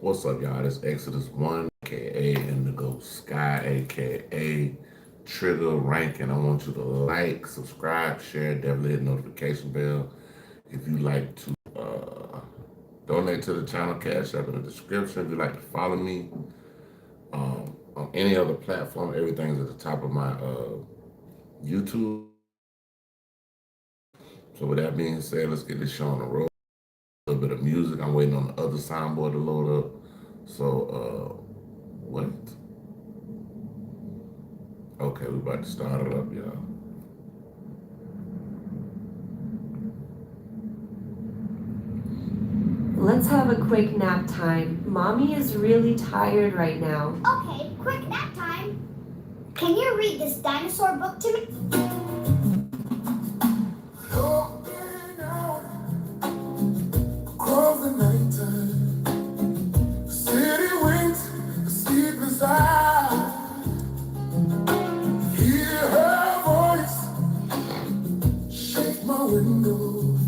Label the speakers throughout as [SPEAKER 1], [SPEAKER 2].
[SPEAKER 1] What's up, y'all? This Exodus 1, aka Indigo Sky, aka Trigger Ranking. I want you to like, subscribe, share, definitely hit the notification bell. If you like to donate to the channel, cash up in the description. If you like to follow me on any other platform, everything's at the top of my YouTube. So with that being said, let's get this show on the road. A little bit of music. I'm waiting on the other soundboard to load up. So, what? Okay, we about to start it up, y'all.
[SPEAKER 2] Let's have a quick nap time. Mommy is really tired right now.
[SPEAKER 3] Okay, quick nap time. Can you read this dinosaur book to me? Looking out across the nighttime, the city winks, the sleepless eye. Hear her voice shake my window.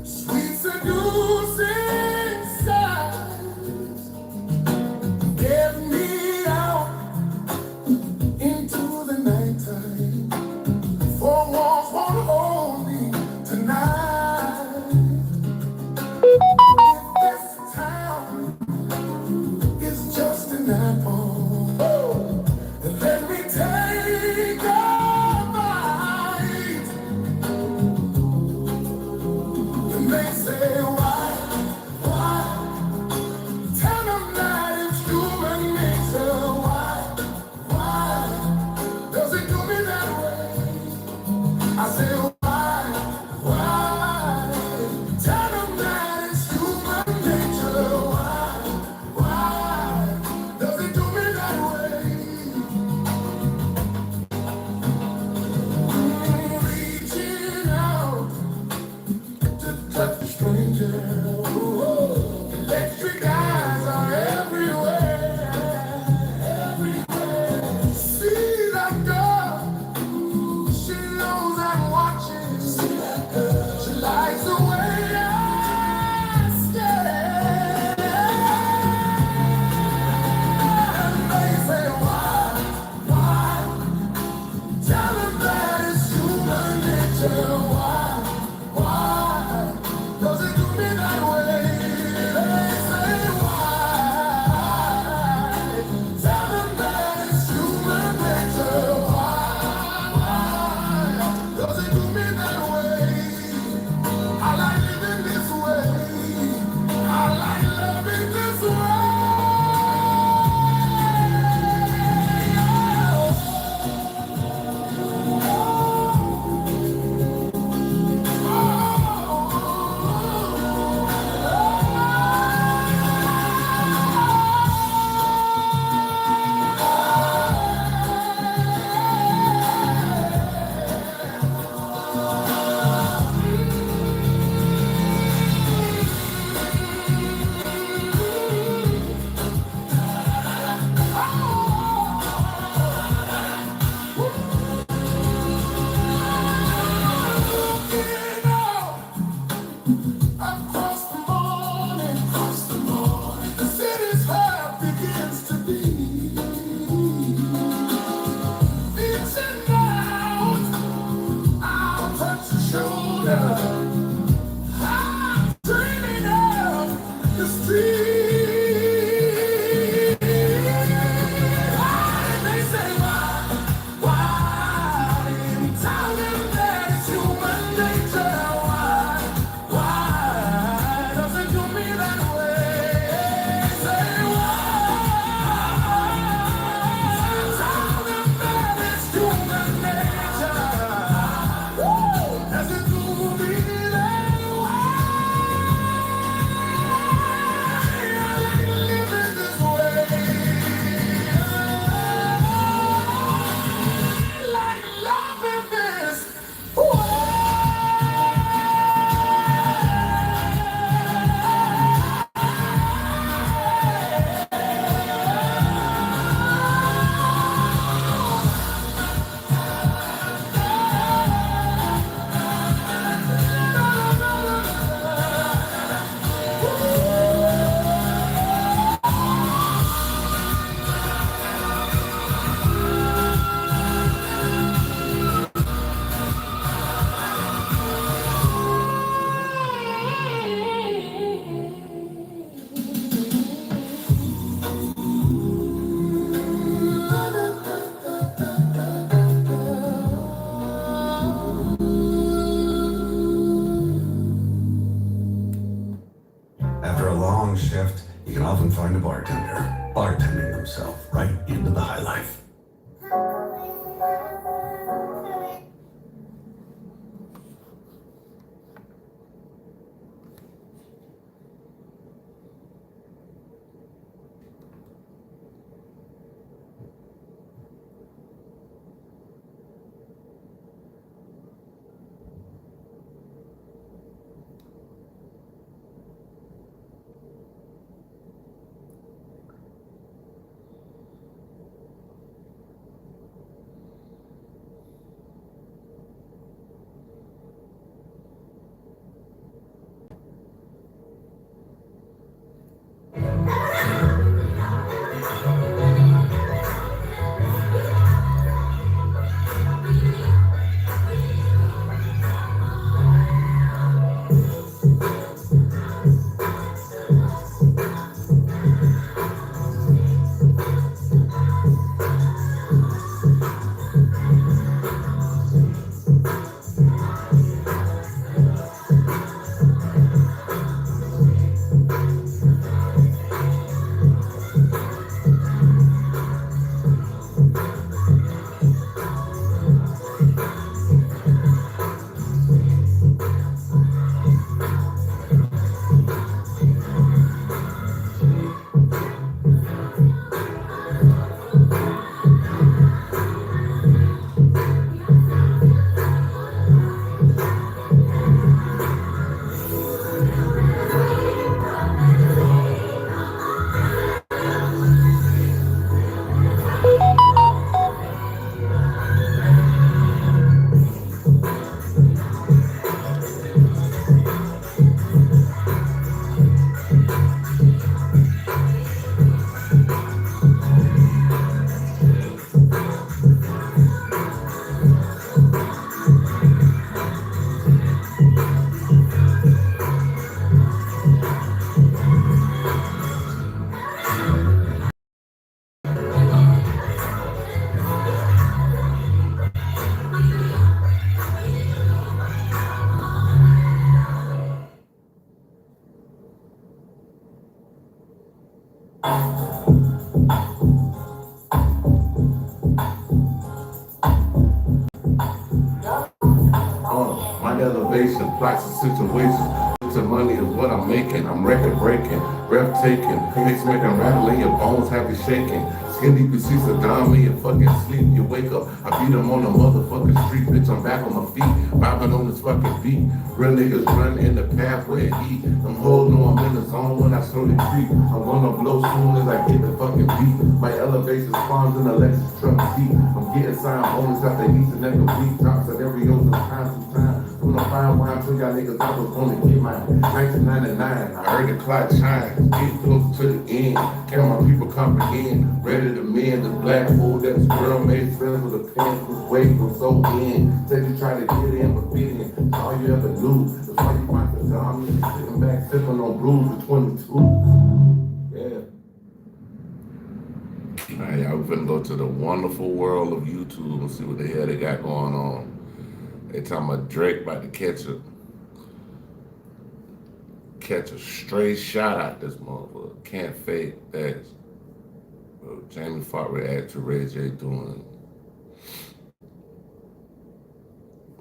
[SPEAKER 3] Sweet seducing sighs get me out into the nighttime. Four walls won't hold me. shift, you can often find a bartender bartending himself right into the high life.
[SPEAKER 1] My elevation, plots and situations. To money is what I'm making. I'm record breaking, breathtaking. Mix making rattling, your bones have you shaking. Skin deep, you see Saddam in your fucking sleep. You wake up, I beat him on the motherfucking street. Bitch, I'm back on my feet, vibing on this fucking beat. Real niggas run in the pathway and eat. I'm holding on, I'm in the zone when I slowly creep. I'm gonna blow soon as I get the fucking beat. My elevation spawns in the Lexus truck seat. I'm getting signed bonus after each and every week. Drops at every old time to time. When I find why I told y'all niggas I was gonna get mine. 1999, I heard the clock chime. Get close to the end. Can my people comprehend? Ready to mend the black hole that this world made friends with the pants was weight was so in. Said you try to get in, but fit in. That's all you ever knew. That's why you want the dumb niggas sitting back sipping on brews at 22. Yeah. Alright, y'all, we're gonna go to the wonderful world of YouTube and see what the hell they got going on. They talking about Drake about to catch a straight shot out this motherfucker. Can't fake that. Jamie Foxx react to Ray J doing.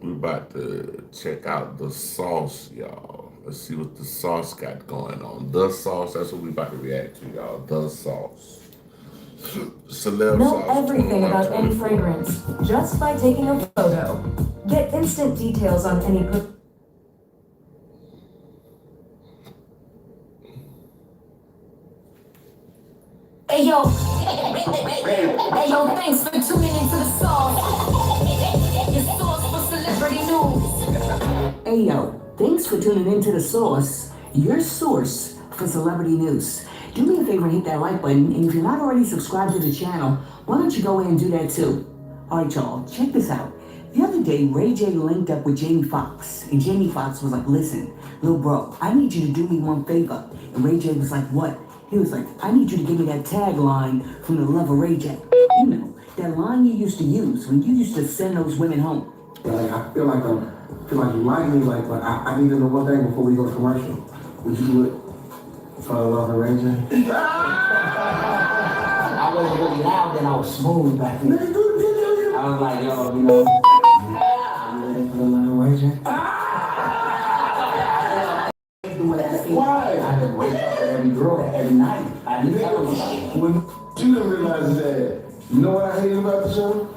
[SPEAKER 1] We about to check out the sauce, y'all. Let's see what the sauce got going on. The sauce, that's what we about to react to, y'all. The sauce. Celeb
[SPEAKER 4] Know
[SPEAKER 1] sauce.
[SPEAKER 4] everything about any
[SPEAKER 1] 21-24.
[SPEAKER 4] fragrance just by taking a photo. Get instant details on any
[SPEAKER 5] Hey yo, thanks for tuning into the sauce. Your source for celebrity news.
[SPEAKER 6] Hey yo, thanks for tuning into The Source, your source for celebrity news. Do me a favor and hit that like button, and if you're not already subscribed to the channel, why don't you go ahead and do that too? Alright y'all, check this out. The other day, Ray J linked up with Jamie Foxx, and Jamie Foxx was like, listen, little bro, I need you to do me one favor. And Ray J was like, what? He was like, I need you to give me that tagline from The Love of Ray J. You know, that line you used to use when you used to send those women home.
[SPEAKER 7] Like, I feel like you like me, like I need to know one thing before we go to commercial. Would you do it?
[SPEAKER 3] For the love of Ranger.
[SPEAKER 6] I wasn't really loud then, I was smooth back then. I was like, yo, you know.
[SPEAKER 3] You ready for the love of Ranger?
[SPEAKER 6] Why? I had to wake up with every girl every night. I didn't tell them shit.
[SPEAKER 3] When you didn't realize that, you know what I hated about the show?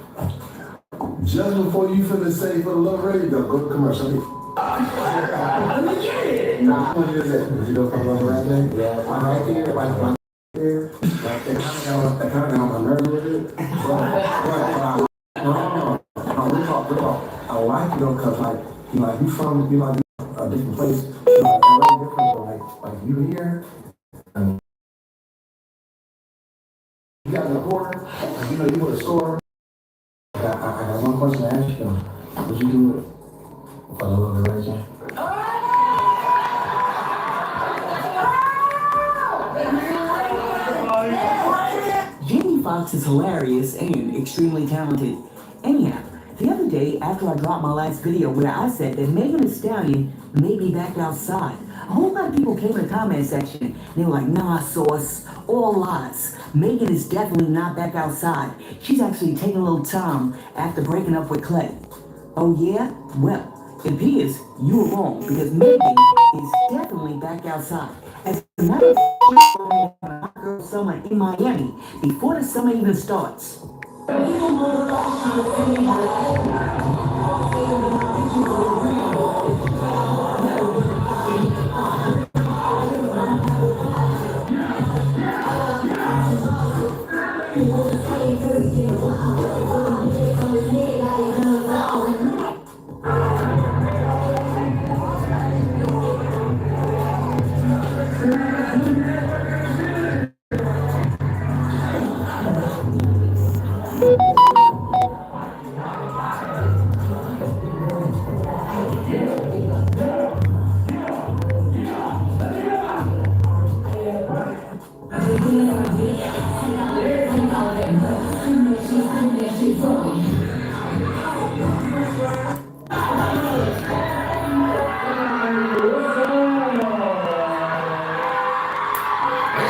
[SPEAKER 3] Just before you finna say for the love of Ranger, go to commercial. Let me get it. Nah, what is that? Did you go for the love of Ranger?
[SPEAKER 6] Yeah,
[SPEAKER 3] I'm right there, right there. Like, they kind of got on my nerves a little bit. But no, we talk. I like it though, cause like, you know, you from, you know, a different place. You know, LA different, but like you here, and you got in the corner, you know, you go to the store. I got one question to ask you. Would you do it for the love of Ranger?
[SPEAKER 6] Jamie Foxx is hilarious and extremely talented. Anyhow, the other day, after I dropped my last video where I said that Megan Thee Stallion may be back outside, a whole lot of people came in the comment section and they were like, nah, Sauce, all lies. Megan is definitely not back outside. She's actually taking a little time after breaking up with Clay. Oh yeah? Well, it appears you were wrong because Megan is definitely back outside. As a matter of fact, girl summer in Miami before the summer even starts.
[SPEAKER 1] Ain't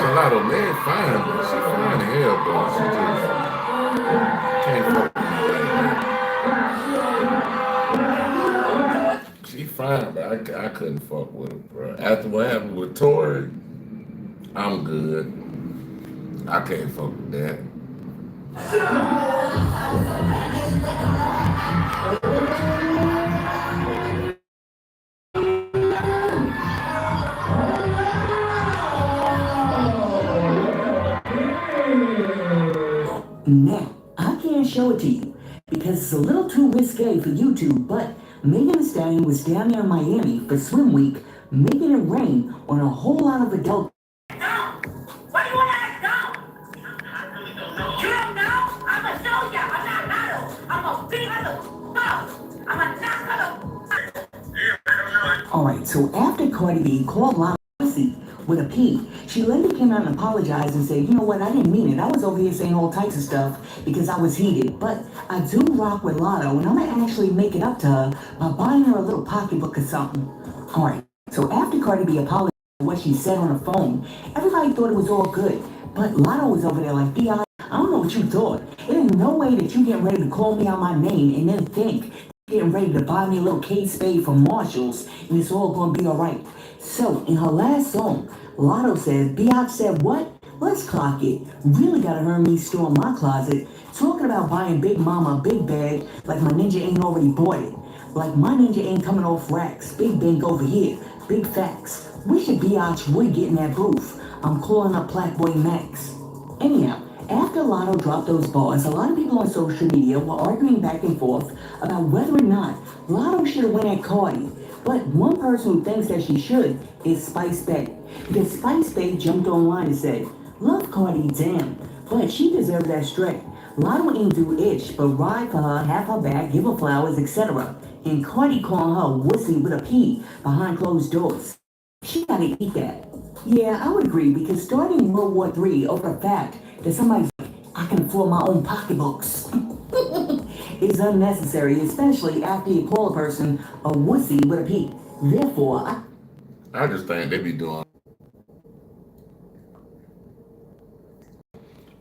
[SPEAKER 1] a lot of men fine, but she fine as hell, but she just can't fuck with me. She fine, but I couldn't fuck with her, bro. After what happened with Tori, I'm good. I can't fuck with that.
[SPEAKER 6] Now, I can't show it to you because it's a little too risque for YouTube, but Megan Thee Stallion was down there in Miami for swim week, making it rain on a whole lot of adult.
[SPEAKER 7] What do you want to ask now? You don't know? I'm a soldier. I'm not Nato. I'm a big mother. I'm a knock mother.
[SPEAKER 6] Alright, so after Cardi B called Lotto pussy with a P, she later came out and apologized and said, you know what, I didn't mean it. I was over here saying all types of stuff because I was heated. But I do rock with Lotto, and I'm gonna actually make it up to her by buying her a little pocketbook or something. Alright, so after Cardi B apologized for what she said on the phone, everybody thought it was all good. But Lotto was over there like, B.I., I don't know what you thought. There ain't no way that you getting ready to call me out my name and then think getting ready to buy me a little Kate Spade from Marshall's and it's all gonna be alright. So, in her last song, Lotto says, Biatch said what? Let's clock it. Really gotta earn me store my closet. Talking about buying Big Mama a big bag like my ninja ain't already bought it. Like my ninja ain't coming off racks. Big bank over here. Big facts. Wish a Biatch would get in that booth. I'm calling up Blackboy Max. Anyhow, after Lotto dropped those bars, a lot of people on social media were arguing back and forth about whether or not Lotto should have went at Cardi. But one person who thinks that she should is Spice Bay. Because Spice Bay jumped online and said, love Cardi, damn, but she deserved that straight. Lotto ain't do itch, but ride for her, have her back, give her flowers, etc. And Cardi calling her wussy with a P behind closed doors. She gotta eat that. Yeah, I would agree, because starting World War III over the fact that somebody's like, I can afford my own pocketbooks is unnecessary, especially after you call a person a wussy with a P. Therefore,
[SPEAKER 1] I just think they be doing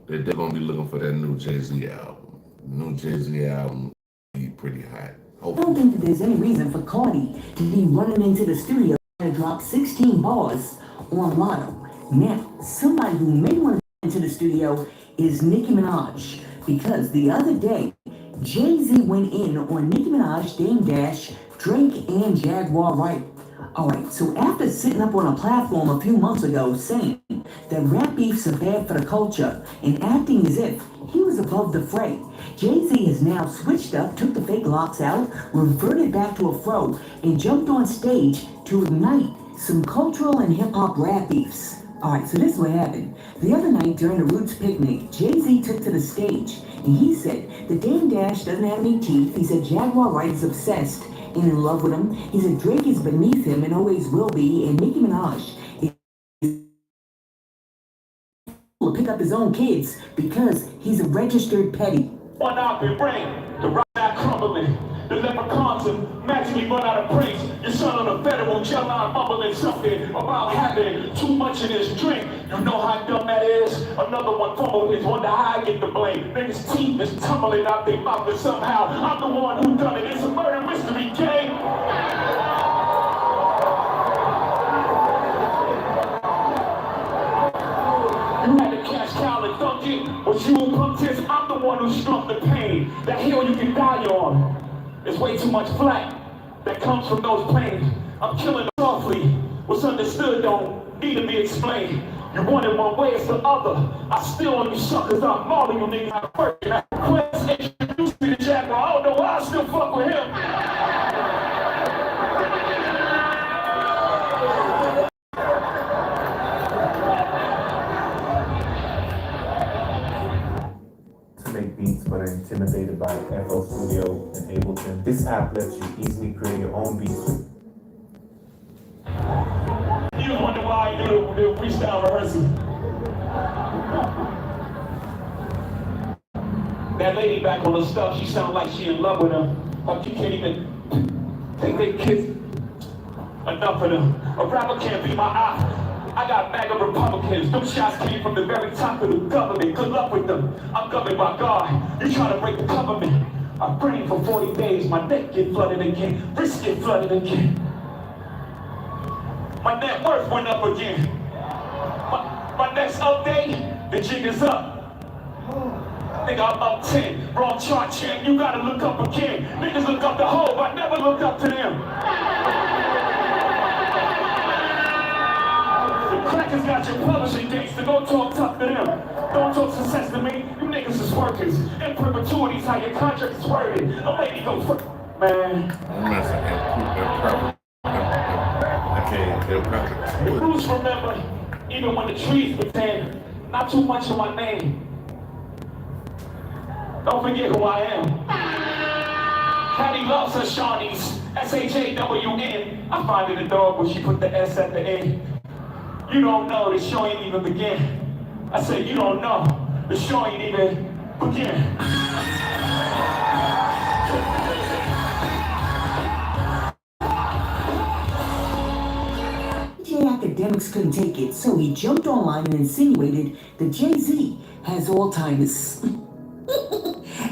[SPEAKER 1] they're gonna be looking for that new Jay-Z album. New Jay-Z album be pretty hot.
[SPEAKER 6] I
[SPEAKER 1] Hopefully.
[SPEAKER 6] don't think that there's any reason for Cardi to be running into the studio to drop 16 bars on Lotto. Now, somebody who may want to go into the studio is Nicki Minaj, because the other day, Jay-Z went in on Nicki Minaj, Dame Dash, Drake, and Jaguar Wright. Alright, so after sitting up on a platform a few months ago saying that rap beefs are bad for the culture and acting as if he was above the fray, Jay-Z has now switched up, took the fake locks out, reverted back to a fro, and jumped on stage to ignite some cultural and hip-hop rap beefs. Alright, so this is what happened. The other night during the Roots picnic, Jay-Z took to the stage and he said that Dame Dash doesn't have any teeth. He said Jaguar Wright is obsessed and in love with him. He said Drake is beneath him and always will be, and Nicki Minaj is to pick up his own kids because he's a registered petty.
[SPEAKER 3] One out and rain, the rock not crumbling. The leprechauns are magically run out of praise. Your son on a federal jail line mumbling something about having too much in his drink. You know how dumb that is? Another one fumbled his, wonder how I get the blame. Niggas' teeth is tumbling out their mouth and somehow I'm the one who done it. It's a murder mystery game. You had to cash cow and dunk it. What you punked is, I'm the one who struck the pain. That hill you can die on. There's way too much flack that comes from those planes. I'm killing softly. What's understood don't need to be explained. You want it one way, it's the other. I still on you suckers, I'm mauling you niggas out of work. And I request introduce me to Jaguar. I don't know why I still fuck with him.
[SPEAKER 8] Make beats but are intimidated by FL Studio and Ableton. This app lets you easily create your own beats.
[SPEAKER 3] You wonder why I do the freestyle rehearsal. That lady back on the stuff, she sound like she in love with him. Like you can't even take their kids. Enough of them. A rapper can't be my eye. I got MAGA Republicans. Them shots came from the very top of the government. Good luck with them. I'm governed by God. You try to break the government. I prayed for 40 days. My neck get flooded again. Wrist get flooded again. My net worth went up again. My next update, the jig is up. Nigga, I'm up 10. Wrong chart, champ. You gotta look up again. Niggas look up the Hove. I never look up to them. Crackers got your publishing dates, so go talk tough to them. Don't talk success to me, you niggas is workers. In perpetuity's how your contract is worded. A lady go for man. Bruce, remember, even when the trees pretend, not too much of my name. Don't forget who I am. Hattie loves her Shawnees, S-H-A-W-N. I find it a dog when she put the S at the end. You don't know, the show ain't even begin. I said, you don't know, the show ain't even begin.
[SPEAKER 6] Academics couldn't take it, so he jumped online and insinuated that Jay-Z has Alzheimer's.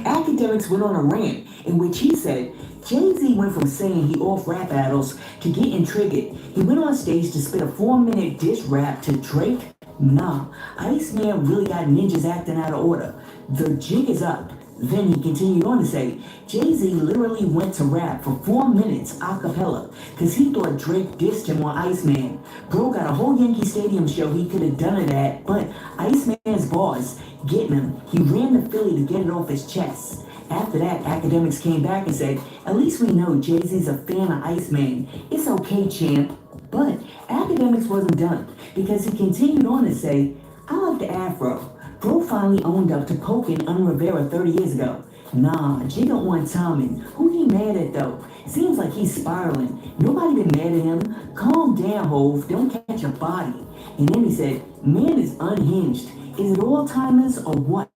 [SPEAKER 6] Academics went on a rant in which he said Jay-Z went from saying he off rap battles to getting triggered. He went on stage to spit a 4-minute diss rap to Drake. Nah, Iceman really got ninjas acting out of order. The jig is up. Then he continued on to say, Jay-Z literally went to rap for 4 minutes a cappella because he thought Drake dissed him on Iceman. Bro got a whole Yankee Stadium show he could have done it at, but Iceman's bars getting him. He ran to Philly to get it off his chest. After that, academics came back and said, at least we know Jay-Z's a fan of Iceman. It's okay, champ. But academics wasn't done because he continued on to say, I like the afro. Bro finally owned up to poking Un Rivera 30 years ago. Nah, Jay don't want Tommen. Who he mad at though? Seems like he's spiraling. Nobody been mad at him. Calm down, Hove. Don't catch a body. And then he said, man is unhinged. Is it Alzheimer's or what?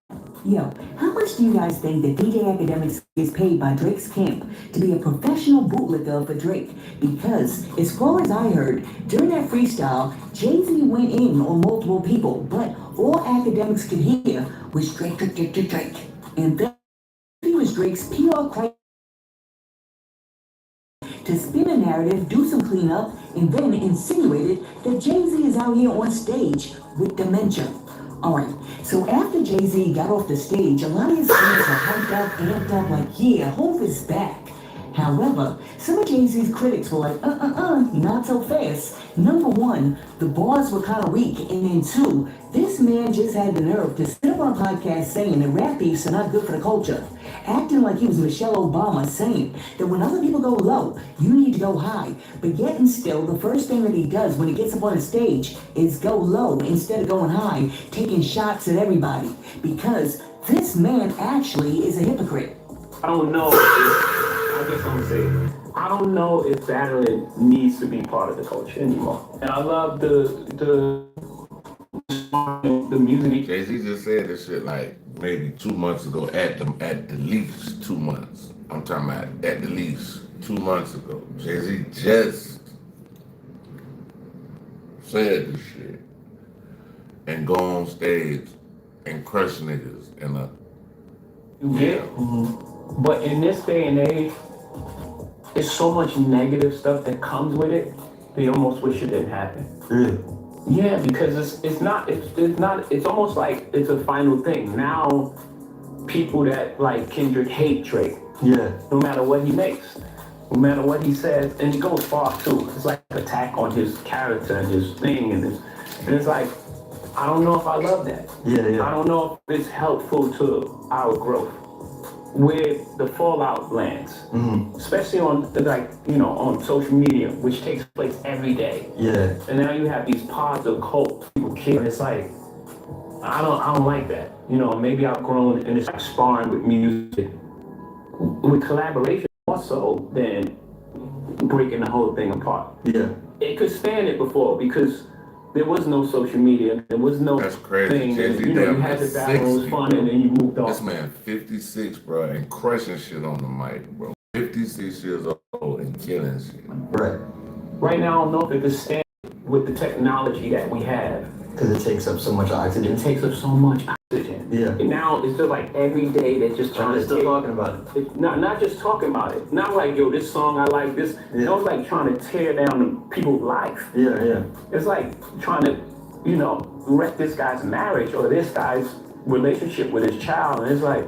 [SPEAKER 6] Yo, how much much do you guys think that DJ Academics gets paid by Drake's camp to be a professional bootlegger for Drake? Because, as far as I heard, during that freestyle, Jay-Z went in on multiple people, but all Academics could hear was Drake, Drake, Drake, Drake, Drake. And then he was Drake's PR crisis to spin a narrative, do some cleanup, and then insinuated that Jay-Z is out here on stage with dementia. Alright, so after Jay-Z got off the stage, a lot of his fans were hyped up, amped up, like, yeah, Hov is back. However, some of Jay-Z's critics were like, not so fast. Number one, the bars were kind of weak, and then two, this man just had the nerve to sit up on a podcast saying that rap beefs are not good for the culture, acting like he was Michelle Obama, saying that when other people go low, you need to go high, but yet and still, the first thing that he does when he gets up on a stage is go low instead of going high, taking shots at everybody, because this man actually is a hypocrite.
[SPEAKER 9] I don't know. I guess I'm gonna say, I don't know if battling needs to be part of the culture anymore. And I love the music.
[SPEAKER 1] Jay-Z just said this shit like maybe 2 months ago, at the least 2 months. I'm talking about at the least 2 months ago. Jay-Z just said this shit and go on stage and crush niggas and
[SPEAKER 9] Yeah. But in this day and age, there's so much negative stuff that comes with it. They almost wish it didn't happen.
[SPEAKER 3] Really?
[SPEAKER 9] Yeah, because it's almost like it's a final thing. Now, people that like Kendrick hate Drake.
[SPEAKER 3] Yeah.
[SPEAKER 9] No matter what he makes, no matter what he says, and it goes far too. It's like an attack on his character and his thing, and it's like, I don't know if I love that.
[SPEAKER 3] Yeah.
[SPEAKER 9] I don't know if it's helpful to our growth. Where the fallout lands, especially on on social media, which takes place every day.
[SPEAKER 3] Yeah.
[SPEAKER 9] And now you have these pods of cults, people care. It's like, I don't like that. Maybe I've grown, and it's like sparring with music, with collaboration more so than breaking the whole thing apart.
[SPEAKER 3] Yeah.
[SPEAKER 9] It could stand it before because there was no social media. There was no
[SPEAKER 1] that's crazy.
[SPEAKER 9] thing.
[SPEAKER 1] Jay-Z
[SPEAKER 9] You had the battle, it was fun, and then you moved on.
[SPEAKER 1] This man 56, bro, and crushing shit on the mic, bro. 56 years old and killing shit.
[SPEAKER 3] Right.
[SPEAKER 9] Right now, I don't know if it could stand with the technology that we have.
[SPEAKER 3] Because it takes up so much oxygen.
[SPEAKER 9] It takes up so much oxygen.
[SPEAKER 3] Yeah.
[SPEAKER 9] And now it's just like every day they're just trying to
[SPEAKER 3] still talking about it.
[SPEAKER 9] It's not just talking about it. Not like, yo, this song I like this.
[SPEAKER 3] Yeah.
[SPEAKER 9] It was like trying to tear down the people's life.
[SPEAKER 3] Yeah.
[SPEAKER 9] It's like trying to, wreck this guy's marriage or this guy's relationship with his child. And it's like,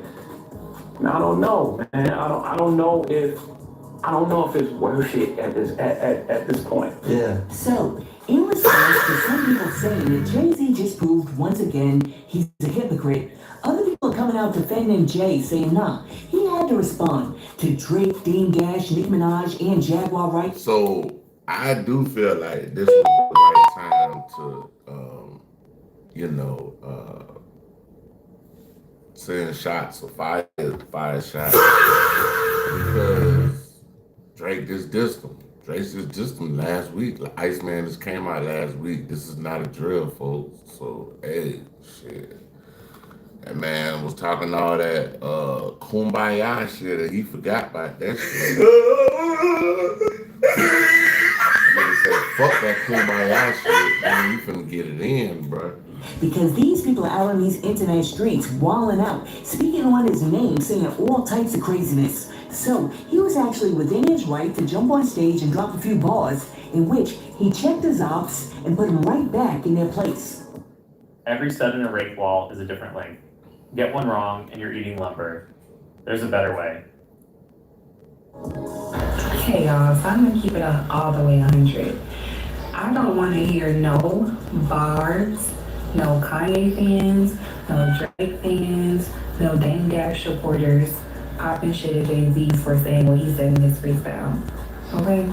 [SPEAKER 9] I don't know, man. I don't know if it's worth it at this point.
[SPEAKER 3] Yeah.
[SPEAKER 6] So, in response to some people saying that Jay-Z just proved once again he's a hypocrite, other people are coming out defending Jay, saying, nah, he had to respond to Drake, Dame Dash, Nicki Minaj, and Jaguar Wright.
[SPEAKER 1] So I do feel like this was the right time to, send shots or fire shots because Drake just dissed him. Drake just dissed him last week. Like, Iceman just came out last week. This is not a drill, folks. So, hey, shit. That man was talking all that kumbaya shit and he forgot about that shit. Nigga said, fuck that kumbaya shit, man, you finna get it in, bro.
[SPEAKER 6] Because these people are out on these internet streets, wilding out, speaking on his name, saying all types of craziness. So, he was actually within his right to jump on stage and drop a few bars, in which he checked his ops and put them right back in their place.
[SPEAKER 10] Every stud in a rake wall is a different length. Get one wrong and you're eating lumber. There's a better way.
[SPEAKER 11] Hey y'all, so I'm gonna keep it all the way 100. I don't want to hear no bars, no Kanye fans, no Drake fans, no Dame Dash supporters popping shit at Jay-Z for saying what he said in his freestyle. Okay?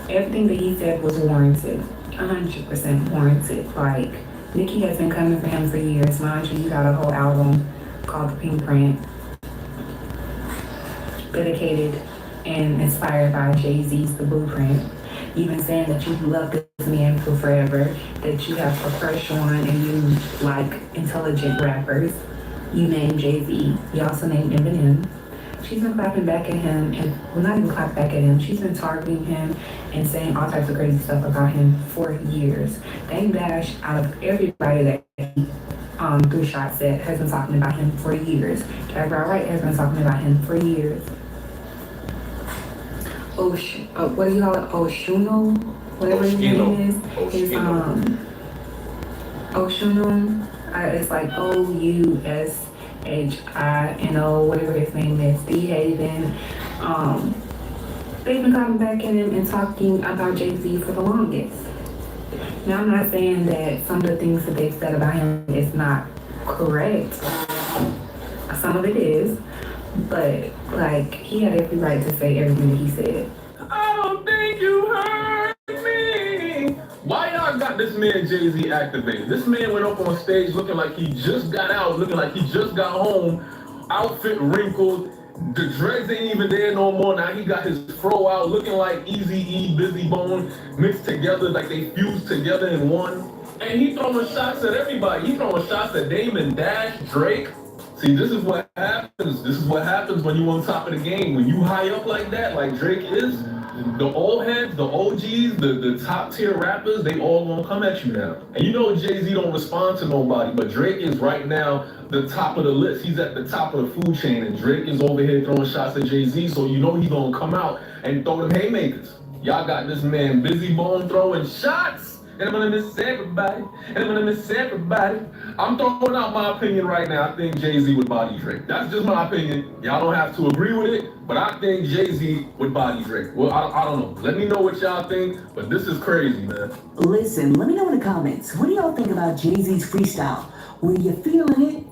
[SPEAKER 11] Everything that he said was warranted. 100% warranted. Like, Nicki has been coming for him for years. Mind you, got a whole album called The Pink Print, dedicated and inspired by Jay-Z's The Blueprint. You've been saying that you love this man for forever, that you have a crush on and you like intelligent rappers. You named Jay-Z. You also named Eminem. She's been clapping back at him, and well, not even clapping back at him. She's been targeting him and saying all types of crazy stuff about him for years. Dame Dash, out of everybody that he threw shots at, has been talking about him for years. Gabrielle Wright has been talking about him for years. What do you call it? Oshuno? Whatever his name is. His, Oshuno. It's like Oushino, whatever his name is. D-Haven. They've been coming back at him and talking about Jay-Z for the longest. Now, I'm not saying that some of the things that they've said about him is not correct. Some of it is. But, like, he had every right to say everything that he said.
[SPEAKER 9] I don't think you heard me. Why y'all got this man Jay-Z activated? This man went up on stage looking like he just got out, looking like he just got home, outfit wrinkled, the dreads ain't even there no more. Now he got his fro out, looking like Eazy-E, Busy Bone mixed together, like they fused together in one. And he throwing shots at everybody. He throwing shots at Damon, Dash, Drake. See, this is what happens. This is what happens when you on top of the game. When you high up like that, like Drake is, the old heads, the OGs, the top tier rappers, they all gonna come at you now. And you know Jay-Z don't respond to nobody, but Drake is right now the top of the list. He's at the top of the food chain, and Drake is over here throwing shots at Jay-Z, so you know he's gonna come out and throw them haymakers. Y'all got this man Busy Bone throwing shots. And I'm gonna miss everybody. And I'm gonna miss everybody. I'm throwing out my opinion right now. I think Jay-Z would body Drake. That's just my opinion. Y'all don't have to agree with it, but I think Jay-Z would body Drake. Well, I don't know. Let me know what y'all think, but this is crazy, man.
[SPEAKER 6] Listen, let me know in the comments. What do y'all think about Jay-Z's freestyle? Were you feeling it?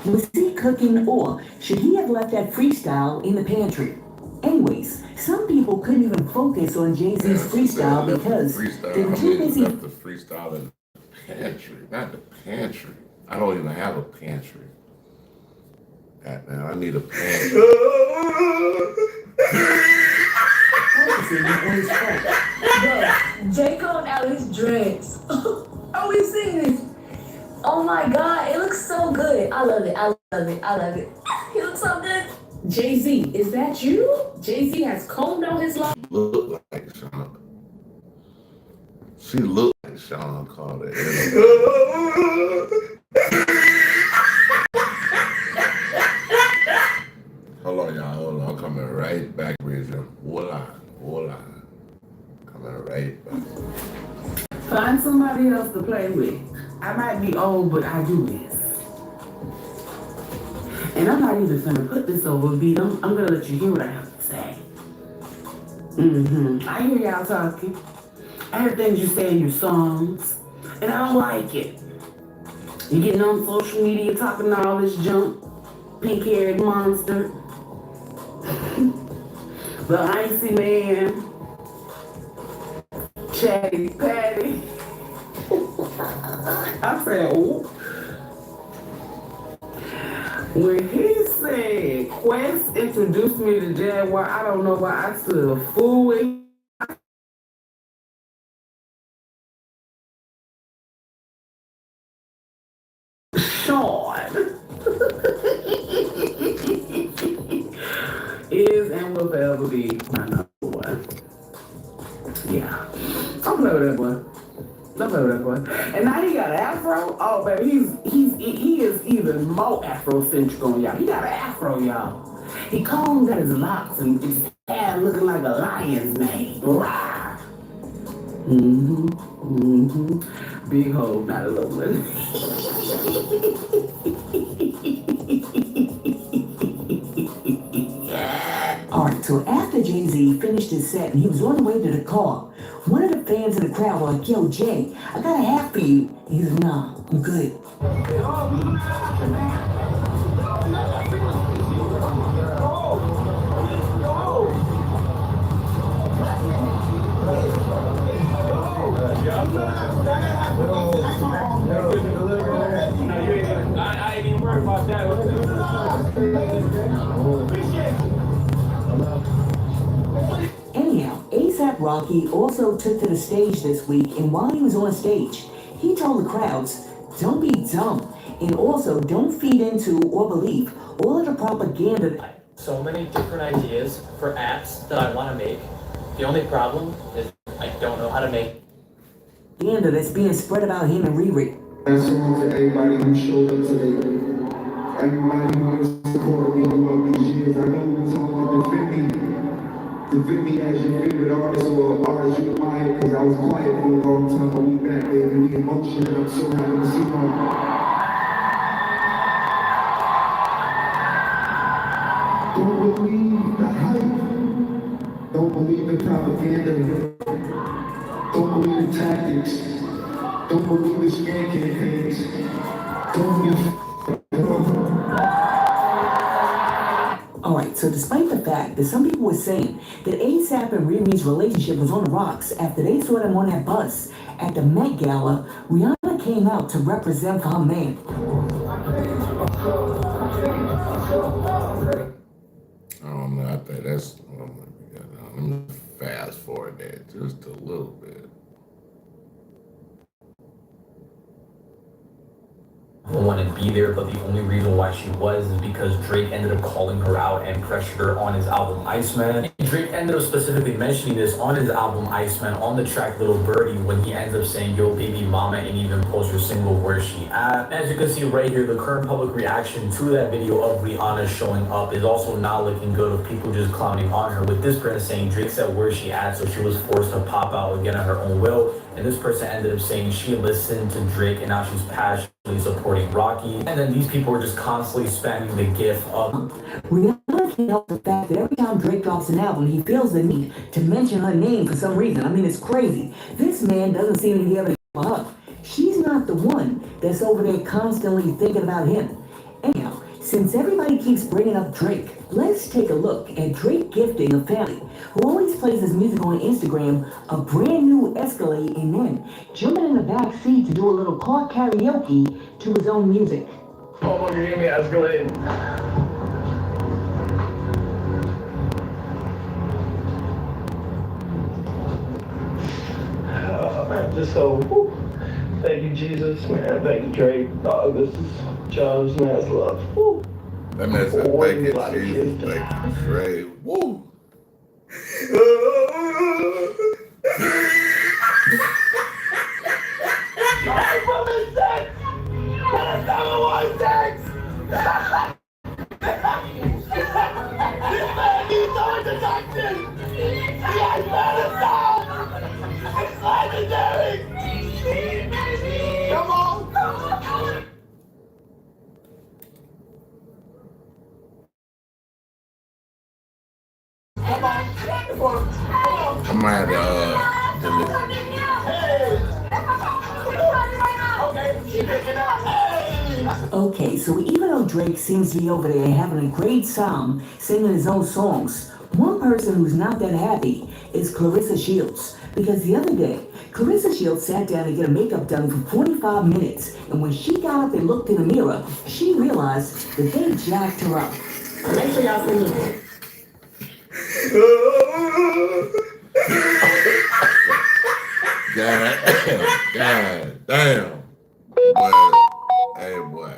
[SPEAKER 6] Was he cooking, or should he have left that freestyle in the pantry? Anyways, some people couldn't even focus on Jay-Z's freestyle because they were too busy.
[SPEAKER 1] Left the freestyle in the pantry, not the pantry. I don't even have a pantry. Goddamn, I need a pantry.
[SPEAKER 2] J. Cole out his dreads. Are we seeing this? Oh my God, it looks so good. I love it. I love it. I love it. He looks so good.
[SPEAKER 6] Jay-Z, is that you? Jay-Z has combed out his life.
[SPEAKER 1] Look like Sean. She looked like Sean Carter. Hold on, y'all. Hold on. I'm coming right back, Bridget. Voila. Coming right back.
[SPEAKER 6] Find somebody else to play with. I might be old, but I do this. And I'm not even gonna put this over beat. I'm gonna let you hear what I have to say. I hear y'all talking. I hear things you say in your songs, and I don't like it. You getting on social media talking all this junk, pink-haired monster. The icy man, Chatty Patty. I said, ooh. When he said Quest introduced me to Jaguar, I don't know why I stood a fool with him. Sean is and will forever be my number one. Yeah. I'm play with that boy. And now he got an afro. Oh baby, he is even more Afrocentric on y'all. He got an afro, y'all. He combs out his locks and his hair looking like a lion's mane. Rah. Big hole, not a little one. Alright, so after Jay-Z finished his set and he was on the way to the car, one of the fans in the crowd was like, yo, Jay, I got a hat for you. He said, nah, I'm good.
[SPEAKER 9] I ain't even worried about that.
[SPEAKER 6] Anyhow, A$AP Rocky also took to the stage this week, and while he was on stage, he told the crowds, don't be dumb. And also, don't feed into or believe all of the propaganda.
[SPEAKER 12] So many different ideas for apps that I want to make. The only problem is I don't know how to make
[SPEAKER 6] Propaganda that's being spread about him and Riri.
[SPEAKER 3] That's all to everybody who showed up today. Everybody who has supported me throughout these years. I know you talk about defend me as your favorite artist or artist you admire, because I was quiet for a long time, but we back there and the emotion, and I'm so happy to see you. Don't believe the hype. Don't believe the propaganda. Don't believe the tactics. Don't believe the smear campaigns. Don't be.
[SPEAKER 6] Alright, so despite the fact that some people were saying that ASAP and Riri's relationship was on the rocks after they saw them on that bus at the Met Gala, Rihanna came out to represent for her man.
[SPEAKER 1] I don't know. I think that's. Oh my God. Let me fast forward that just a little bit.
[SPEAKER 12] want to be there, but the only reason why she was is because Drake ended up calling her out and pressured her on his album Iceman. And Drake ended up specifically mentioning this on his album Iceman on the track Little Birdie when he ends up saying, "Yo, baby mama," and even posts her single Where She At. As you can see right here, the current public reaction to that video of Rihanna showing up is also not looking good, with people just clowning on her, with this person saying Drake said Where She At, so she was forced to pop out again at her own will. And this person ended up saying she listened to Drake and now she's passionately supporting Rocky. And then these people are just constantly spamming the gif of
[SPEAKER 6] Rihanna can't help the fact that every time Drake drops an album, he feels the need to mention her name for some reason. I mean, it's crazy. This man doesn't seem to be able to give her up. She's not the one that's over there constantly thinking about him. Anyhow, since everybody keeps bringing up Drake, let's take a look at Drake gifting a family who always plays his music on Instagram a brand new Escalade and then jumping in the back seat to do a little car karaoke to his own music.
[SPEAKER 9] Oh, you gave me Escalade. Oh, man, just so, whew. Thank you, Jesus, man. Thank you, Drake. Oh, this is John's man's love. Whew.
[SPEAKER 1] That man said, thank you, Jesus. Thank you, Trey. Woo!
[SPEAKER 9] Hey, from his sex! That's number one sex! This man needs no introduction! He has medicine! It's legendary! Come on!
[SPEAKER 1] I might delete.
[SPEAKER 6] Okay, so even though Drake seems to be over there having a great time singing his own songs, one person who's not that happy is Clarissa Shields. Because the other day, Clarissa Shields sat down to get her makeup done for 45 minutes, and when she got up and looked in the mirror, she realized that they jacked her up.
[SPEAKER 2] Make sure y'all see me.
[SPEAKER 1] God damn. But, hey, boy.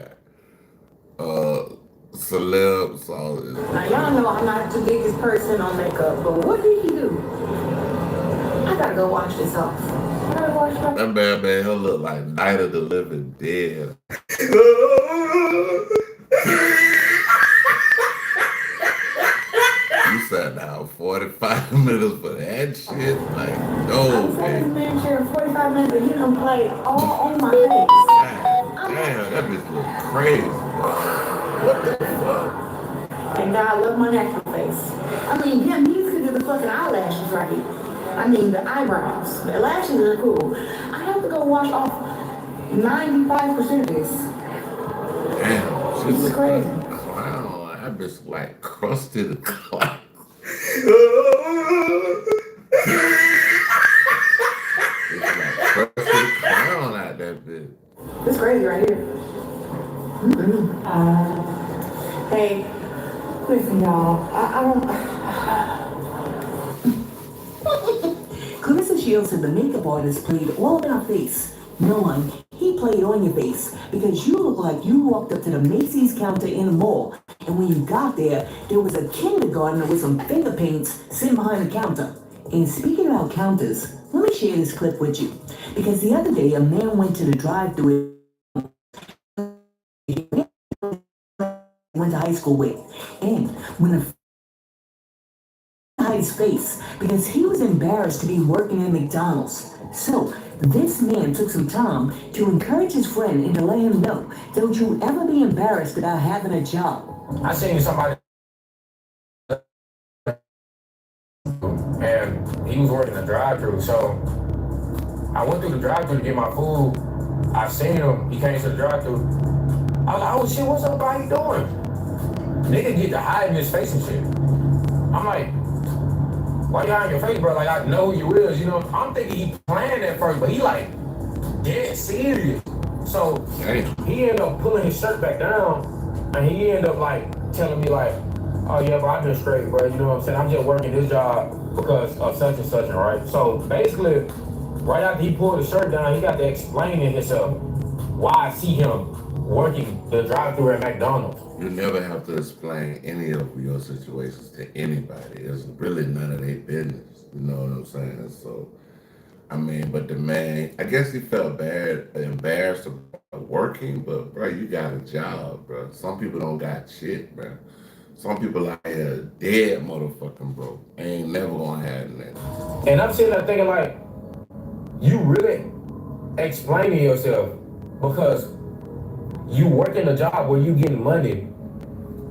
[SPEAKER 1] Celebs, all this.
[SPEAKER 2] Now y'all know I'm not the biggest person on makeup, but what did he do? I gotta go wash this off. I gotta wash my...
[SPEAKER 1] That man made her look like Night of the Living Dead. You sat down 45 minutes for that shit? Like, no,
[SPEAKER 2] man.
[SPEAKER 1] man.
[SPEAKER 2] Man, sure, 45 minutes and he done played all on my face.
[SPEAKER 1] God damn, that bitch look crazy, bro. What the fuck?
[SPEAKER 2] And God, I love my natural face. I mean, yeah, he could do the fucking eyelashes right. I mean, the eyebrows. The lashes are cool. I have to go wash off 95% of this.
[SPEAKER 1] Damn,
[SPEAKER 2] This is crazy.
[SPEAKER 1] Clown, that bitch like crusted clown. It's like crusted clown out that bitch.
[SPEAKER 2] This crazy right here. Hey, listen, y'all. I don't.
[SPEAKER 6] Clarissa Shields said the makeup artist played all in her face, knowing he played on your face because you look like you walked up to the Macy's counter in the mall, and when you got there was a kindergartner with some finger paints sitting behind the counter. And speaking about counters, let me share this clip with you. Because the other day, a man went to the drive-thru went to high school with. And when the his face, because he was embarrassed to be working at McDonald's. So this man took some time to encourage his friend and to let him know, don't you ever be embarrassed about having a job.
[SPEAKER 13] I seen somebody and he was working the drive-thru, so I went through the drive-thru to get my food. I seen him, he came to the drive-thru. I was like, oh shit, what's up, how you doing? Nigga get to hiding his face and shit. I'm like, why you hiding your face, bro? Like, I know who you is, you know? I'm thinking he playing at first, but he like, dead serious. So he ended up pulling his shirt back down, and he ended up like telling me like, oh yeah, bro, I've been straight, bro, you know what I'm saying? I'm just working this job because of such and such, right? So basically, right after he pulled his shirt down, he got to explaining himself why I see him working the drive-thru at McDonald's.
[SPEAKER 1] You never have to explain any of your situations to anybody. It's really none of their business. You know what I'm saying? So, I mean, but the man, I guess he felt bad, embarrassed about working, but bro, you got a job, bro. Some people don't got shit, bro. Some people out here dead motherfucking broke. Ain't never gonna have that.
[SPEAKER 13] And I'm sitting there thinking like, you really explaining yourself because you working a job where you getting money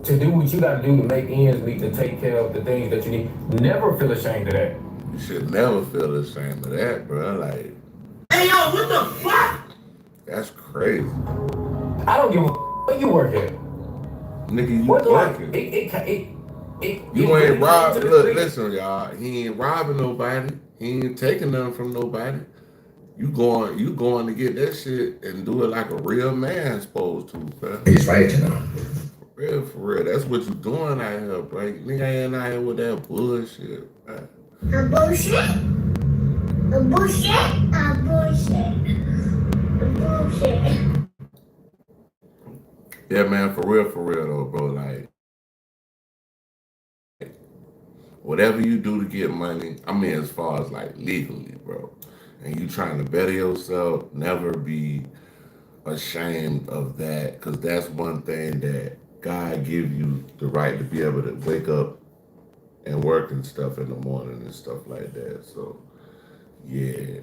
[SPEAKER 13] to do what you gotta do to make ends meet, to take care of the things that you need. Never feel ashamed of that.
[SPEAKER 1] You should never feel ashamed of that, bro. Like,
[SPEAKER 7] Hey, yo, what the fuck?
[SPEAKER 1] that's crazy.
[SPEAKER 13] I don't give a where you work at.
[SPEAKER 1] Nigga, you
[SPEAKER 13] What
[SPEAKER 1] working. You ain't robbing. Look, listen, y'all. He ain't robbing nobody. He ain't taking nothing from nobody. You going to get that shit and do it like a real man supposed to, bro.
[SPEAKER 14] He's right, you know.
[SPEAKER 1] For real. That's what you doing out here, bro. Nigga ain't out here with that bullshit, bro.
[SPEAKER 7] A bullshit? A bullshit? A bullshit. A bullshit.
[SPEAKER 1] Yeah, man, for real though, bro. Like, whatever you do to get money, I mean, as far as like legally, bro, and you trying to better yourself, never be ashamed of that, because that's one thing that God give you the right to be able to wake up and work and stuff in the morning and stuff like that. So, yeah.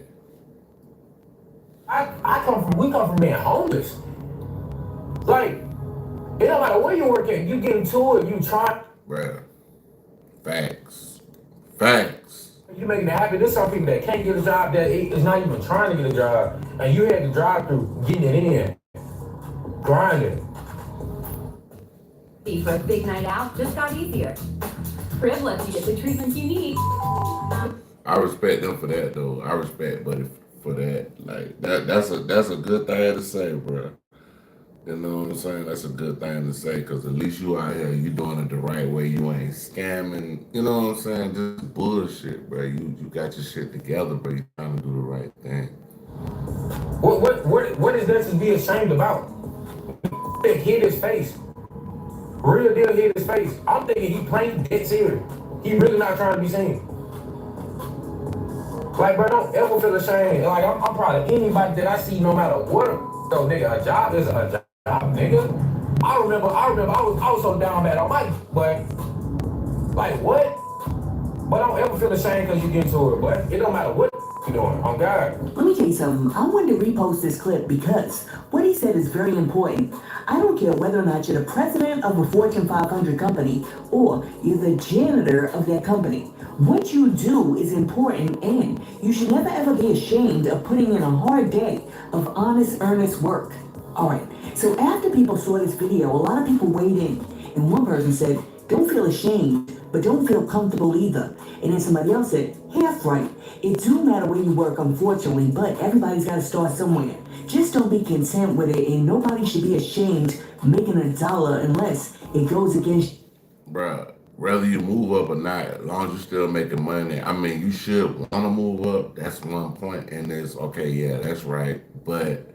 [SPEAKER 13] We come from being homeless. Like, it don't matter where you work at, you get into it, you try.
[SPEAKER 1] Bruh. Facts.
[SPEAKER 13] You making it happen. There's some people that can't get a job that is not even trying to get a job, and you had to drive through getting it in, grinding.
[SPEAKER 5] For a big night out just got easier. Crib lets you get the treatments you need.
[SPEAKER 1] I respect them for that, though. I respect Buddy for that. Like, that's a good thing to say, bro. You know what I'm saying? That's a good thing to say, because at least you out here, you doing it the right way. You ain't scamming. You know what I'm saying? Just bullshit, bro. You got your shit together, bro. You trying to do the right thing.
[SPEAKER 13] What is there to be ashamed about? It hit his face. Real deal hit his face. I'm thinking he playing dead serious. He really not trying to be seen. Like, bro, don't ever feel ashamed. Like, I'm proud of anybody that I see, no matter what. So, nigga, a job is a job, nigga. I remember I was so down bad on my, but like what? But don't ever feel ashamed because you get into it, but it don't matter what you're doing. On God.
[SPEAKER 6] Let me tell you something. I wanted to repost this clip because what he said is very important. I don't care whether or not you're the president of a Fortune 500 company or you're the janitor of that company. What you do is important, and you should never ever be ashamed of putting in a hard day of honest, earnest work. All right, so after people saw this video, a lot of people weighed in, and one person said, don't feel ashamed, but don't feel comfortable either. And then somebody else said, half right. It do matter where you work, unfortunately, but everybody's got to start somewhere. Just don't be content with it, and nobody should be ashamed making $1 unless it goes against...
[SPEAKER 1] Bruh, whether you move up or not, as long as you're still making money, I mean, you should want to move up. That's one point, and it's, okay, yeah, that's right. But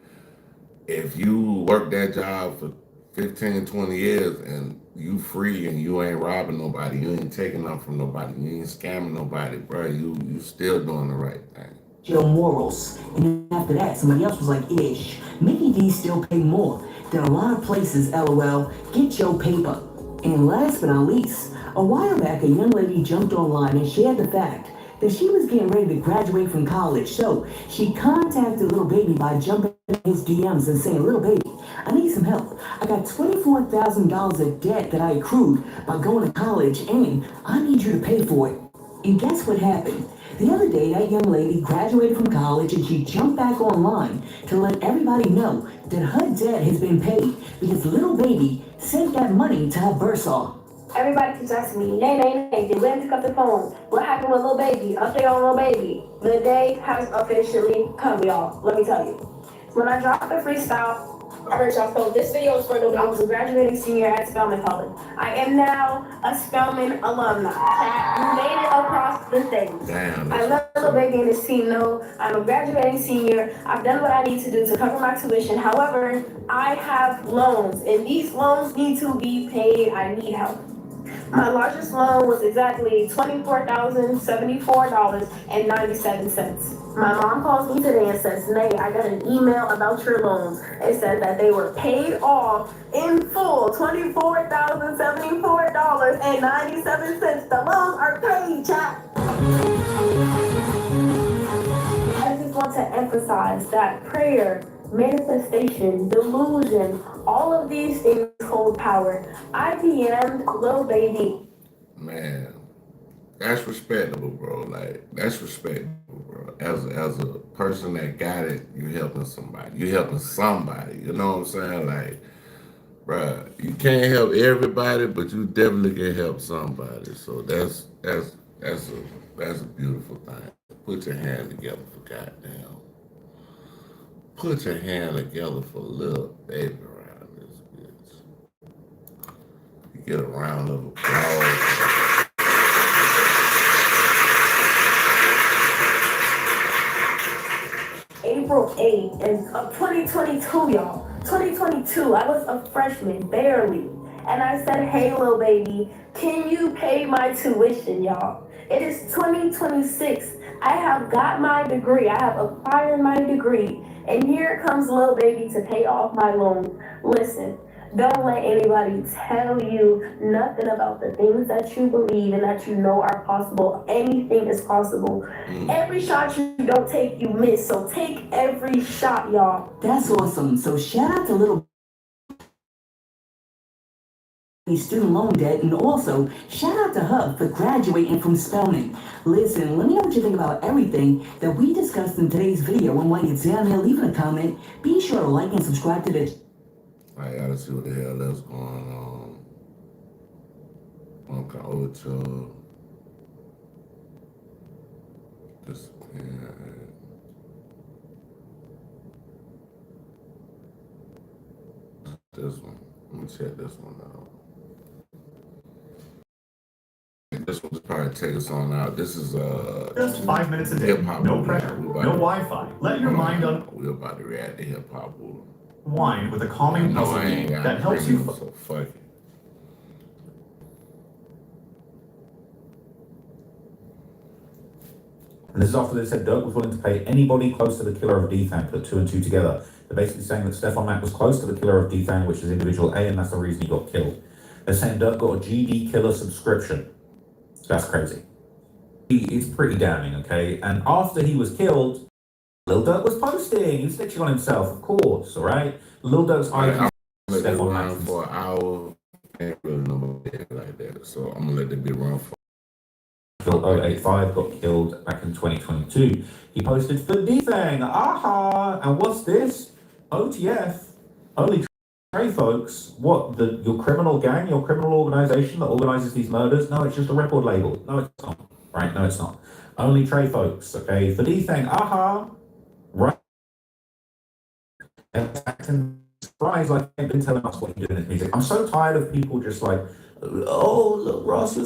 [SPEAKER 1] if you work that job for 15, 20 years and you free and you ain't robbing nobody, you ain't taking nothing from nobody, you ain't scamming nobody, bro, you still doing the right thing.
[SPEAKER 6] Your morals. And then after that, somebody else was like, ish, Mickey D still pay more than a lot of places, LOL. Get your paper. And last but not least, a while back, a young lady jumped online and shared the fact that she was getting ready to graduate from college. So she contacted Little Baby by jumping in his DMs and saying, Little Baby, I need some help. I got $24,000 of debt that I accrued by going to college and I need you to pay for it. And guess what happened? The other day, that young lady graduated from college and she jumped back online to let everybody know that her debt has been paid because Little Baby sent that money to her bursar.
[SPEAKER 14] Everybody keeps asking me, Nay, did Lynn pick up the phone? What happened with Lil Baby? Update on Lil Baby. The day has officially come, y'all. Let me tell you. When I dropped the freestyle, I heard y'all so this video is for the I was a graduating senior at Spelman College. I am now a Spelman alumni. You made it across the stage.
[SPEAKER 1] Damn,
[SPEAKER 14] I let Lil Baby and his team know I'm a graduating senior. I've done what I need to do to cover my tuition. However, I have loans, and these loans need to be paid. I need help. My largest loan was exactly $24,074.97. My mom calls me today and says, Nay, I got an email about your loans. It said that they were paid off in full, $24,074.97. The loans are paid, chat. I just want to emphasize that prayer, manifestation, delusion, all of these things hold power. I DM'd Lil Baby.
[SPEAKER 1] Man, that's respectable, bro. Like, that's respectable, bro. As a person that got it, you helping somebody. You helping somebody. You know what I'm saying? Like, bro, you can't help everybody, but you definitely can help somebody. So that's a beautiful thing. Put your hand together for goddamn. Put your hand together for Little Baby around this bitch. You get a round of applause.
[SPEAKER 14] April 8th of 2022, y'all. 2022, I was a freshman, barely. And I said, hey, Lil Baby, can you pay my tuition, y'all? It is 2026. I have got my degree. I have acquired my degree. And here comes Lil Baby to pay off my loan. Listen, don't let anybody tell you nothing about the things that you believe and that you know are possible. Anything is possible. Every shot you don't take, you miss. So take every shot, y'all.
[SPEAKER 6] That's awesome. So shout out to Little student loan debt, and also shout out to her for graduating from Spelman. Listen, let me know what you think about everything that we discussed in today's video, and while you're down there leaving a comment, be sure to like and subscribe to the
[SPEAKER 1] I gotta see what the hell that's going on. Okay, Ocho. Disappeared. This one. Let me check this one out. This one's probably take us on out. This is
[SPEAKER 15] just 5 minutes a day.
[SPEAKER 1] Hip-hop.
[SPEAKER 15] No pressure. No Wi-Fi. Let your mind
[SPEAKER 1] We're about to react to hip hop.
[SPEAKER 15] unwind with a calming puzzle game that helps you.
[SPEAKER 1] So fuck it.
[SPEAKER 8] And this is after they said Dirk was willing to pay anybody close to the killer of D-Thang, put two and two together. They're basically saying that Stefan Mack was close to the killer of D-Thang, which is individual A, and that's the reason he got killed. They're saying Dirk got a GD killer subscription. That's crazy. It's pretty damning, okay? And after he was killed, Lil Durk was posting. He was snitching on himself, of course, all right? Lil Durk's
[SPEAKER 1] I'm
[SPEAKER 8] IG.
[SPEAKER 1] gonna let it run for an hour. Ain't really nobody like that. So I'm gonna let it be run for.
[SPEAKER 8] Phil 085 got killed back in 2022. He posted for D-Thang. Aha! And what's this? OTF. Only Trey folks. What? Your criminal gang, your criminal organization that organizes these murders? No, it's just a record label. No, it's not. Right? No, it's not. Only Trey folks. Okay. For D-Thang. Aha! Right. And acting surprised like they've been telling us what you're doing in music. I'm so tired of people just like, oh, look, Ross, you're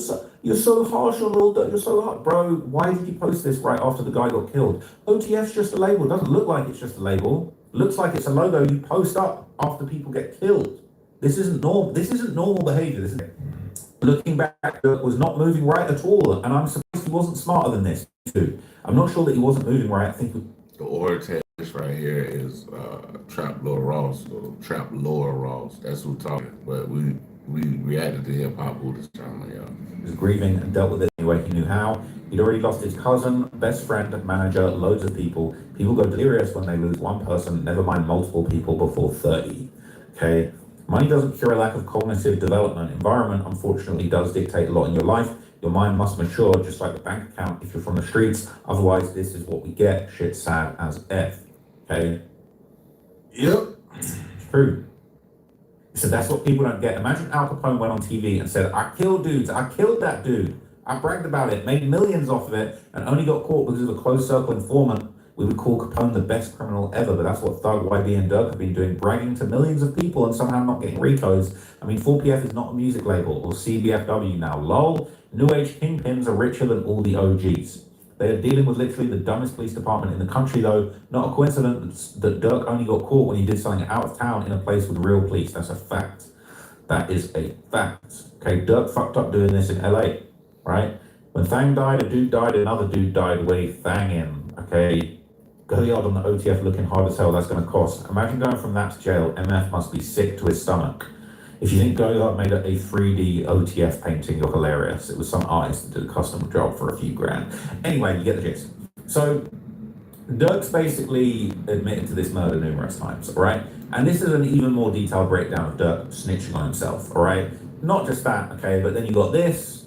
[SPEAKER 8] so harsh on Lil Durk, you're so hard. Bro, why did you post this right after the guy got killed? OTF's just a label. It doesn't look like it's just a label. looks like it's a logo you post up after people get killed. This isn't normal. This isn't normal behavior. This is looking back, Dirk was not moving right at all, and I'm surprised he wasn't smarter than this too. I'm not sure that he wasn't moving right. I think
[SPEAKER 1] the order text right here is Trap Lord Ross or Trap Lord Ross. That's who talking. But we reacted to hip hop all this time, y'all.
[SPEAKER 8] he was grieving and dealt with it any way he knew how. He'd already lost his cousin, best friend, manager, loads of people. People go delirious when they lose one person, never mind multiple people before 30. Okay? Money doesn't cure a lack of cognitive development. Environment, unfortunately, does dictate a lot in your life. Your mind must mature, just like the bank account if you're from the streets. Otherwise, this is what we get. Shit sad as F. Okay?
[SPEAKER 1] Yep.
[SPEAKER 8] It's true. So that's what people don't get. Imagine Al Capone went on TV and said, I killed dudes. I killed that dude. I bragged about it, made millions off of it, and only got caught because of a closed circle informant. We would call Capone the best criminal ever, but that's what Thug, YB, and Dirk have been doing, bragging to millions of people and somehow not getting recos. I mean, 4PF is not a music label, or CBFW now. LOL, New Age kingpins are richer than all the OGs. They are dealing with literally the dumbest police department in the country, though. Not a coincidence that Dirk only got caught when he did something out of town in a place with real police. That's a fact. That is a fact. Okay, Dirk fucked up doing this in LA, right? When Thang died, a dude died, another dude died where he Thang him, okay? Go yard on the OTF looking hard as hell, that's going to cost. Imagine going from that to jail. MF must be sick to his stomach. If you think Goyard made a 3D OTF painting, you're hilarious. It was some artist that did a custom job for a few grand. Anyway, you get the gist. So, Dirk's basically admitted to this murder numerous times, all right? And this is an even more detailed breakdown of Dirk snitching on himself, all right? Not just that, okay, but then you got this.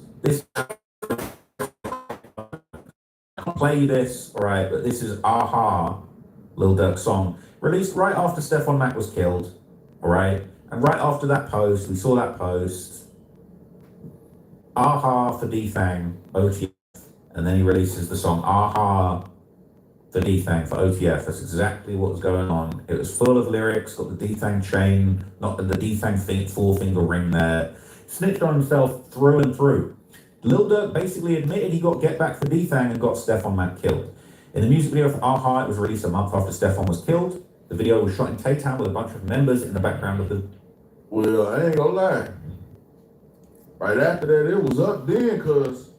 [SPEAKER 8] I'll play you this, all right, but this is Aha, Lil Durk's song, released right after Stephon Mack was killed, all right? And right after that post, we saw that post, Aha for D-Thang, OTF, and then he releases the song Aha for D-Thang for OTF. That's exactly what was going on. It was full of lyrics, got the D-Thang chain, not the D-Thang four-finger ring there. Snitched on himself through and through. Lil Durk basically admitted he got Get Back for D-Thang and got Stephon Mack killed. In the music video for Aha, it was released a month after Stephon was killed. The video was shot in Tay-Town with a bunch of members in the background of the...
[SPEAKER 1] Well, I ain't gonna lie. Right after that, it was up then, cause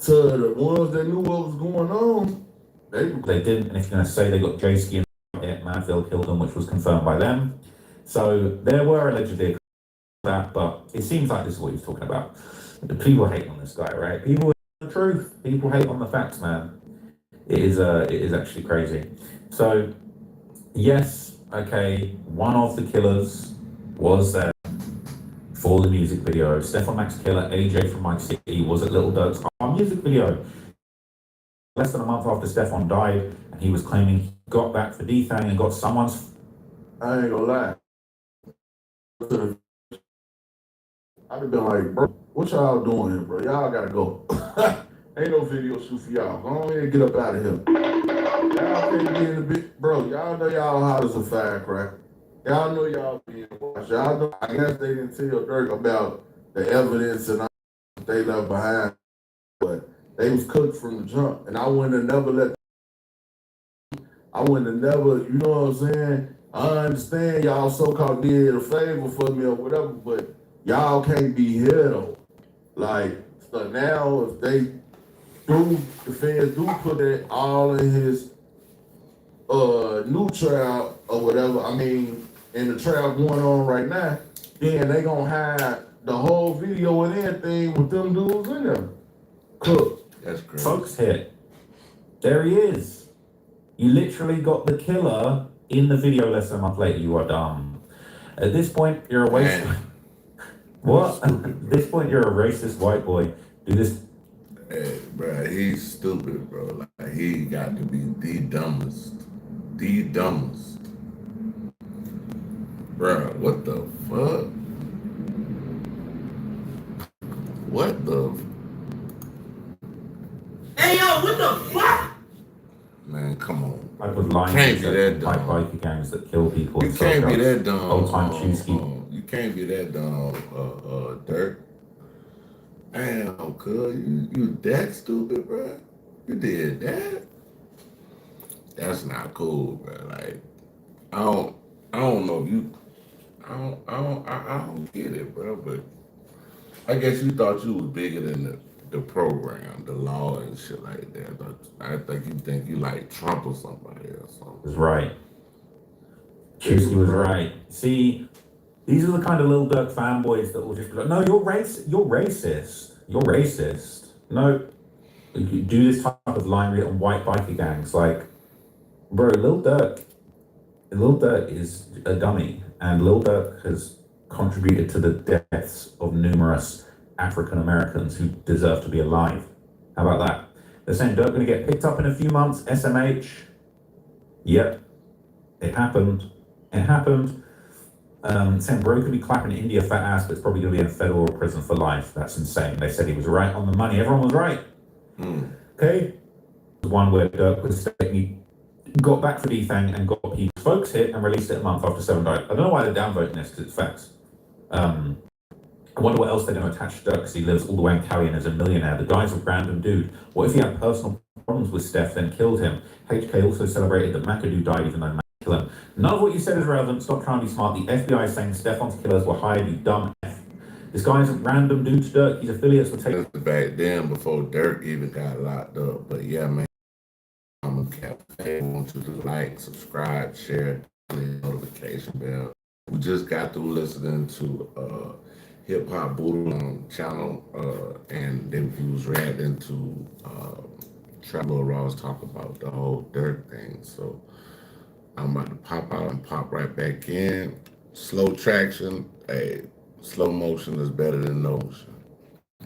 [SPEAKER 1] to the ones that knew what was going on,
[SPEAKER 8] they didn't, and if you're gonna say they got J-Ski and Manfield killed them, which was confirmed by them. So there were allegedly that, but it seems like this is what he was talking about. The people hate on this guy, right? People hate on the truth. People hate on the facts, man. It is actually crazy. So, yes, okay, one of the killers was there for the music video. Stephon Mack's killer, AJ from Mike City, was at Lil Durk's music video. Less than a month after Stephon died, and he was claiming he got back for D-Thang and got someone's...
[SPEAKER 1] I ain't gonna lie. I'd have been like, bro, what y'all doing here, bro? Y'all gotta go. Ain't no video shoot for y'all. Go on and get up out of here. Y'all can't be in the big, bro. Y'all know y'all hot as a firecracker. Y'all know y'all being watched. Y'all know, I guess they didn't tell Dirk about the evidence and all they left behind, but they was cooked from the jump. And I wouldn't have never let, I wouldn't have never, you know what I'm saying? I understand y'all so-called did a favor for me or whatever, but y'all can't be here though. Like, so now if they do, the fans do put that all in his new trial or whatever, I mean, in the trial going on right now, then they gonna hide the whole video and everything with them dudes in there. Cook. That's great.
[SPEAKER 8] Folks hit. There he is. You literally got the killer in the video less than a month later. You are dumb. At this point, you're a waste. What? At this point, you're a racist white boy. Do this.
[SPEAKER 1] Hey, bro, he's stupid, bro. Like, he got to be the dumbest. The dumbest. Bro, what the fuck? What the...
[SPEAKER 7] Hey, yo, what the fuck?
[SPEAKER 1] Man, come on.
[SPEAKER 8] I would lie
[SPEAKER 1] can't be that dumb.
[SPEAKER 8] Biker gangs that kill people.
[SPEAKER 1] You can't be that dumb.
[SPEAKER 8] Old time
[SPEAKER 1] You can't be that dumb, Dirk. Damn, cuz, you that stupid, bro? You did that? That's not cool, bro. Like, I don't know if you, I don't get it, bro. But I guess you thought you was bigger than the program, the law and shit like that. I think you think you like Trump or somebody or something.
[SPEAKER 8] Was right. Chusky was right. See, these are the kind of Lil Durk fanboys that will just be like, no, you're racist. You're racist. You're racist. No, you do this type of line read on white biker gangs. Like, bro, Lil Durk is a dummy, and Lil Durk has contributed to the deaths of numerous African Americans who deserve to be alive. How about that? They're saying Durk going to get picked up in a few months. SMH. Yep, it happened. It happened. Saying bro could be clapping India fat ass, but it's probably going to be in a federal prison for life. That's insane. They said he was right on the money. Everyone was right. Okay. One where Durk was saying he got back for Defang and got his folks hit and released it a month after 7 died. I don't know why they're downvoting this because it's facts. I wonder what else they're going to attach to Durk because he lives all the way in Cali and is a millionaire. The guy's a random dude. What if he had personal problems with Steph, then killed him? HK also celebrated that McAdoo died even though Mac killed him. None of what you said is relevant. Stop trying to be smart. The FBI is saying Stefan's killers were hired, you dumb F. This guy's a random dude to Durk. His affiliates were taken
[SPEAKER 1] back then before Durk even got locked up. But yeah, man. I'm a cafe. I want you to like, subscribe, share, the notification bell. We just got through listening to Hip Hop Boodle channel, and then we was reacting to Trevor Ross talk about the whole Durk thing. So I'm about to pop out and pop right back in. Slow traction, hey, slow motion is better than no motion.